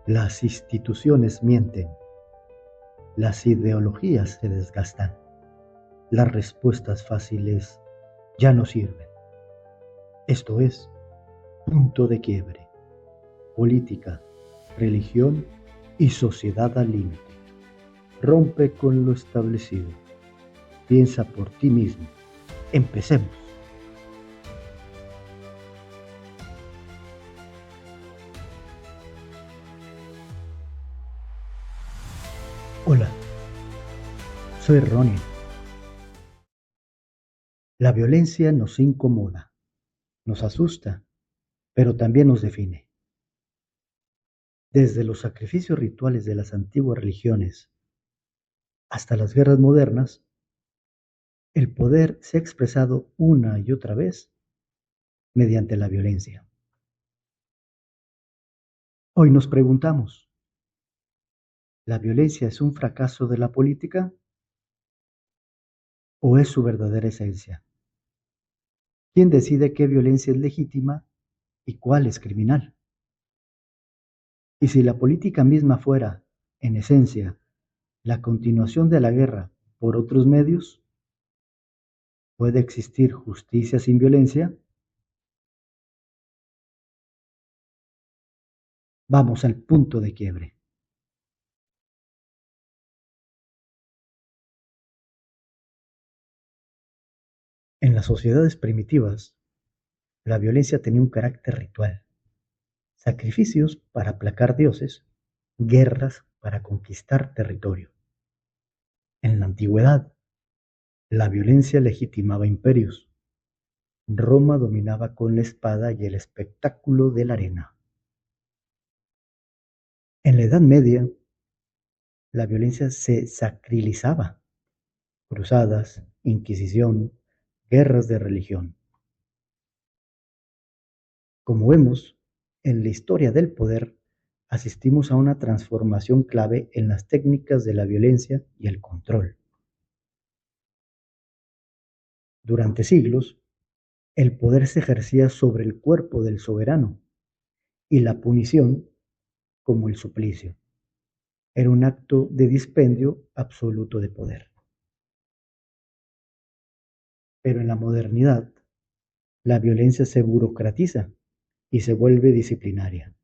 Las instituciones mienten, las ideologías se desgastan, las respuestas fáciles ya no sirven. Esto es Punto de Quiebre, política, religión y sociedad al límite. Rompe con lo establecido. Piensa por ti mismo. Empecemos. Hola, soy Ronnie. La violencia nos incomoda, nos asusta, pero también nos define. Desde los sacrificios rituales de las antiguas religiones hasta las guerras modernas, el poder se ha expresado una y otra vez mediante la violencia. Hoy nos preguntamos, ¿la violencia es un fracaso de la política o es su verdadera esencia? ¿Quién decide qué violencia es legítima y cuál es criminal? Y si la política misma fuera, en esencia, la continuación de la guerra por otros medios, ¿puede existir justicia sin violencia? Vamos al punto de quiebre. En las sociedades primitivas, la violencia tenía un carácter ritual. Sacrificios para aplacar dioses, guerras para conquistar territorio. En la antigüedad, la violencia legitimaba imperios. Roma dominaba con la espada y el espectáculo de la arena. En la Edad Media, la violencia se sacralizaba. Cruzadas, Inquisición, guerras de religión. Como vemos, en la historia del poder, asistimos a una transformación clave en las técnicas de la violencia y el control. Durante siglos, el poder se ejercía sobre el cuerpo del soberano y la punición, como el suplicio, era un acto de dispendio absoluto de poder. Pero en la modernidad, la violencia se burocratiza y se vuelve disciplinaria.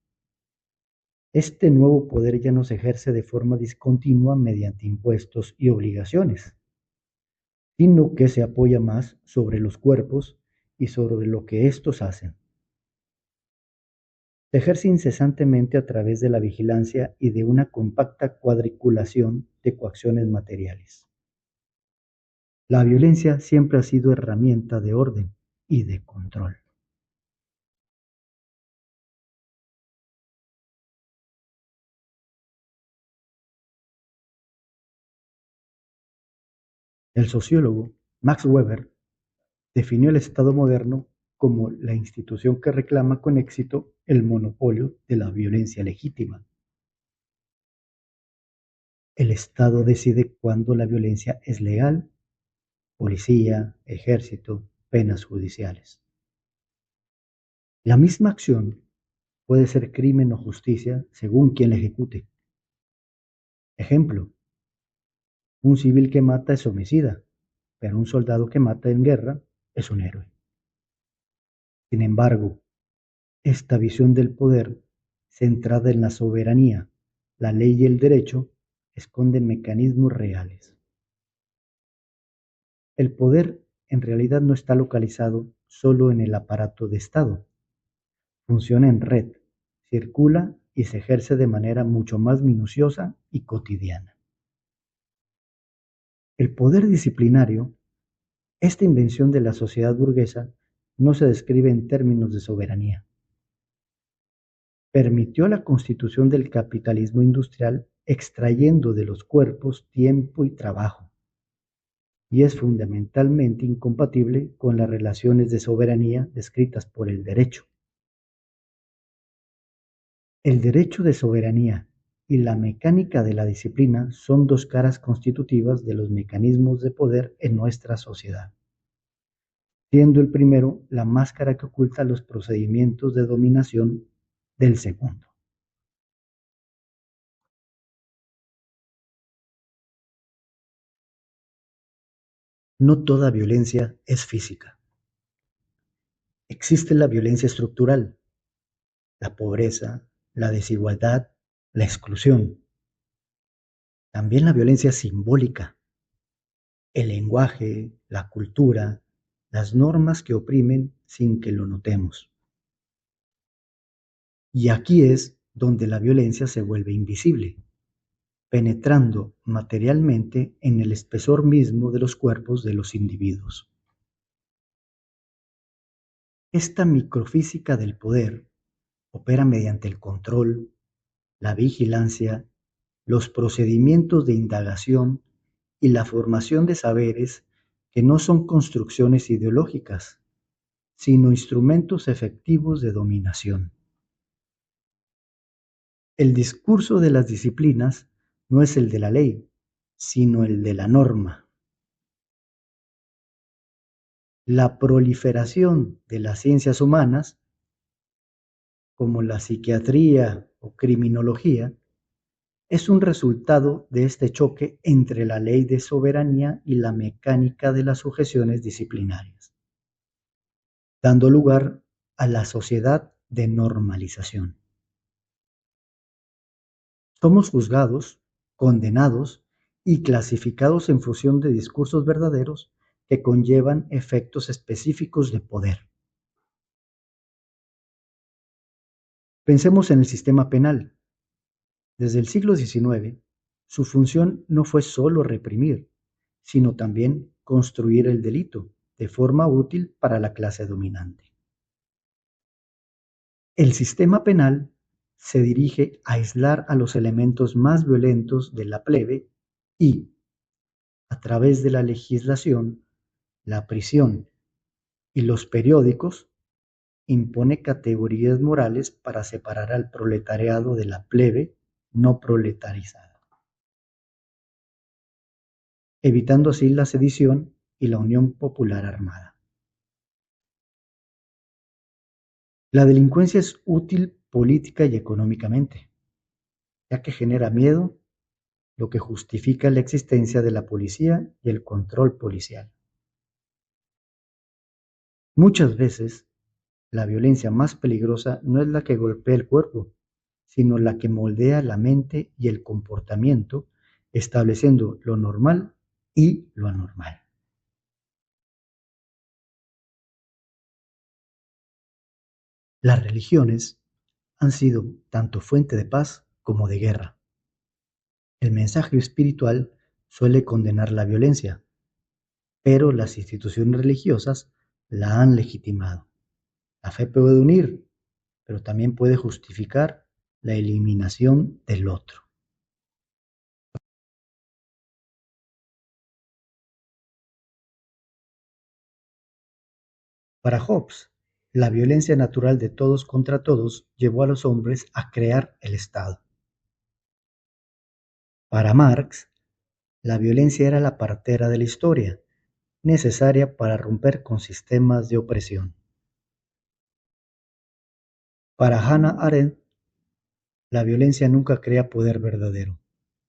Este nuevo poder ya no se ejerce de forma discontinua mediante impuestos y obligaciones, sino que se apoya más sobre los cuerpos y sobre lo que éstos hacen. Se ejerce incesantemente a través de la vigilancia y de una compacta cuadriculación de coacciones materiales. La violencia siempre ha sido herramienta de orden y de control. El sociólogo Max Weber definió el Estado moderno como la institución que reclama con éxito el monopolio de la violencia legítima. El Estado decide cuándo la violencia es legal: policía, ejército, penas judiciales. La misma acción puede ser crimen o justicia según quien la ejecute. Ejemplo: un civil que mata es homicida, pero un soldado que mata en guerra es un héroe. Sin embargo, esta visión del poder, centrada en la soberanía, la ley y el derecho, esconde mecanismos reales. El poder en realidad no está localizado solo en el aparato de Estado. Funciona en red, circula y se ejerce de manera mucho más minuciosa y cotidiana. El poder disciplinario, esta invención de la sociedad burguesa, no se describe en términos de soberanía. Permitió la constitución del capitalismo industrial extrayendo de los cuerpos tiempo y trabajo, y es fundamentalmente incompatible con las relaciones de soberanía descritas por el derecho. El derecho de soberanía y la mecánica de la disciplina son dos caras constitutivas de los mecanismos de poder en nuestra sociedad, siendo el primero la máscara que oculta los procedimientos de dominación del segundo. No toda violencia es física. Existe la violencia estructural, la pobreza, la desigualdad, la exclusión. También la violencia simbólica, el lenguaje, la cultura, las normas que oprimen sin que lo notemos. Y aquí es donde la violencia se vuelve invisible, penetrando materialmente en el espesor mismo de los cuerpos de los individuos. Esta microfísica del poder opera mediante el control, la vigilancia, los procedimientos de indagación y la formación de saberes que no son construcciones ideológicas, sino instrumentos efectivos de dominación. El discurso de las disciplinas no es el de la ley, sino el de la norma. La proliferación de las ciencias humanas, como la psiquiatría o criminología, es un resultado de este choque entre la ley de soberanía y la mecánica de las sujeciones disciplinarias, dando lugar a la sociedad de normalización. Somos juzgados, condenados y clasificados en función de discursos verdaderos que conllevan efectos específicos de poder. Pensemos en el sistema penal. Desde el siglo XIX, su función no fue solo reprimir, sino también construir el delito de forma útil para la clase dominante. El sistema penal se dirige a aislar a los elementos más violentos de la plebe y, a través de la legislación, la prisión y los periódicos, impone categorías morales para separar al proletariado de la plebe no proletarizada, evitando así la sedición y la unión popular armada. La delincuencia es útil política y económicamente, ya que genera miedo, lo que justifica la existencia de la policía y el control policial. Muchas veces, la violencia más peligrosa no es la que golpea el cuerpo, sino la que moldea la mente y el comportamiento, estableciendo lo normal y lo anormal. Las religiones han sido tanto fuente de paz como de guerra. El mensaje espiritual suele condenar la violencia, pero las instituciones religiosas la han legitimado. La fe puede unir, pero también puede justificar la eliminación del otro. Para Hobbes, la violencia natural de todos contra todos llevó a los hombres a crear el Estado. Para Marx, la violencia era la partera de la historia, necesaria para romper con sistemas de opresión. Para Hannah Arendt, la violencia nunca crea poder verdadero,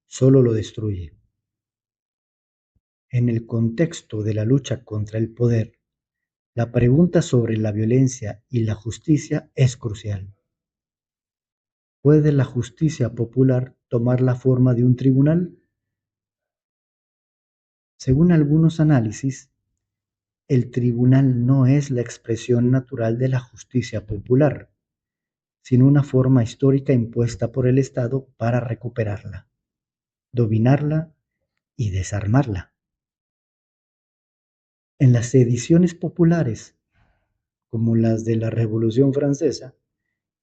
solo lo destruye. En el contexto de la lucha contra el poder, la pregunta sobre la violencia y la justicia es crucial. ¿Puede la justicia popular tomar la forma de un tribunal? Según algunos análisis, el tribunal no es la expresión natural de la justicia popular, sino una forma histórica impuesta por el Estado para recuperarla, dominarla y desarmarla. En las sediciones populares, como las de la Revolución Francesa,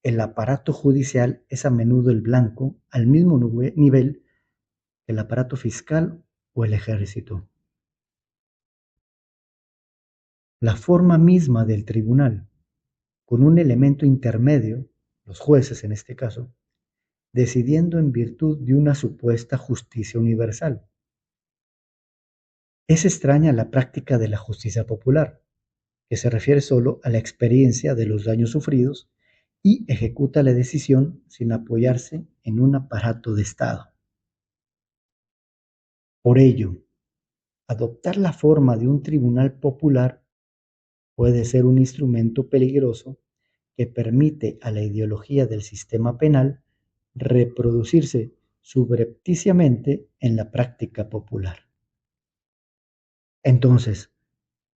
el aparato judicial es a menudo el blanco al mismo nivel que el aparato fiscal o el ejército. La forma misma del tribunal, con un elemento intermedio, los jueces en este caso, decidiendo en virtud de una supuesta justicia universal. Es extraña la práctica de la justicia popular, que se refiere solo a la experiencia de los daños sufridos y ejecuta la decisión sin apoyarse en un aparato de Estado. Por ello, Adoptar la forma de un tribunal popular puede ser un instrumento peligroso que permite a la ideología del sistema penal reproducirse subrepticiamente en la práctica popular. Entonces,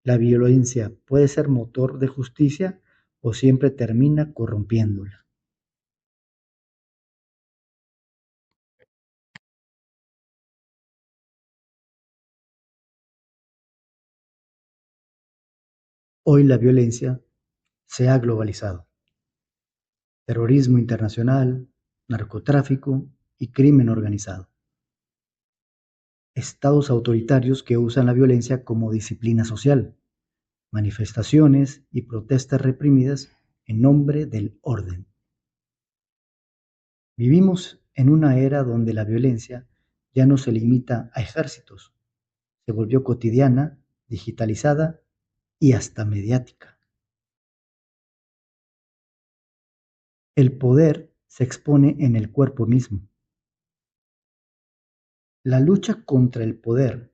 ¿la violencia puede ser motor de justicia o siempre termina corrompiéndola? Hoy la violencia se ha globalizado. Terrorismo internacional, narcotráfico y crimen organizado. Estados autoritarios que usan la violencia como disciplina social, manifestaciones y protestas reprimidas en nombre del orden. Vivimos en una era donde la violencia ya no se limita a ejércitos, se volvió cotidiana, digitalizada y hasta mediática. El poder se expone en el cuerpo mismo. La lucha contra el poder,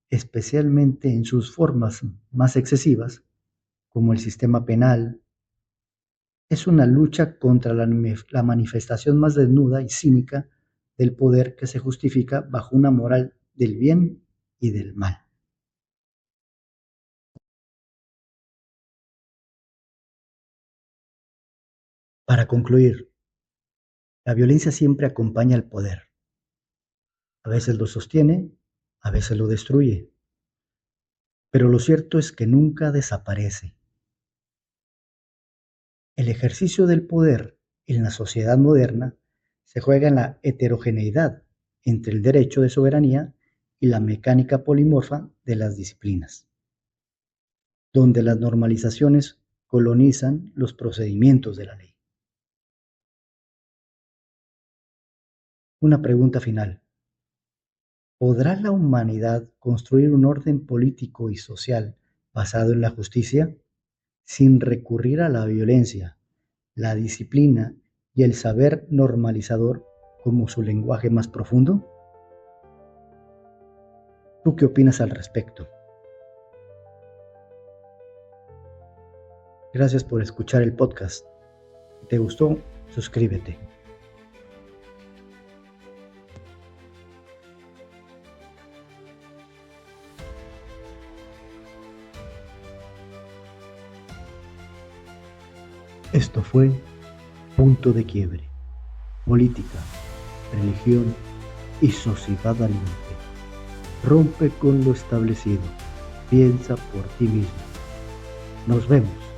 especialmente en sus formas más excesivas, como el sistema penal, es una lucha contra la manifestación más desnuda y cínica del poder que se justifica bajo una moral del bien y del mal. Para concluir, la violencia siempre acompaña al poder. A veces lo sostiene, a veces lo destruye, pero lo cierto es que nunca desaparece. El ejercicio del poder en la sociedad moderna se juega en la heterogeneidad entre el derecho de soberanía y la mecánica polimorfa de las disciplinas, donde las normalizaciones colonizan los procedimientos de la ley. Una pregunta final. ¿Podrá la humanidad construir un orden político y social basado en la justicia sin recurrir a la violencia, la disciplina y el saber normalizador como su lenguaje más profundo? ¿Tú qué opinas al respecto? Gracias por escuchar el podcast. Si te gustó, suscríbete. Esto fue Punto de Quiebre. Política, religión y sociedad al límite. Rompe con lo establecido. Piensa por ti mismo. Nos vemos.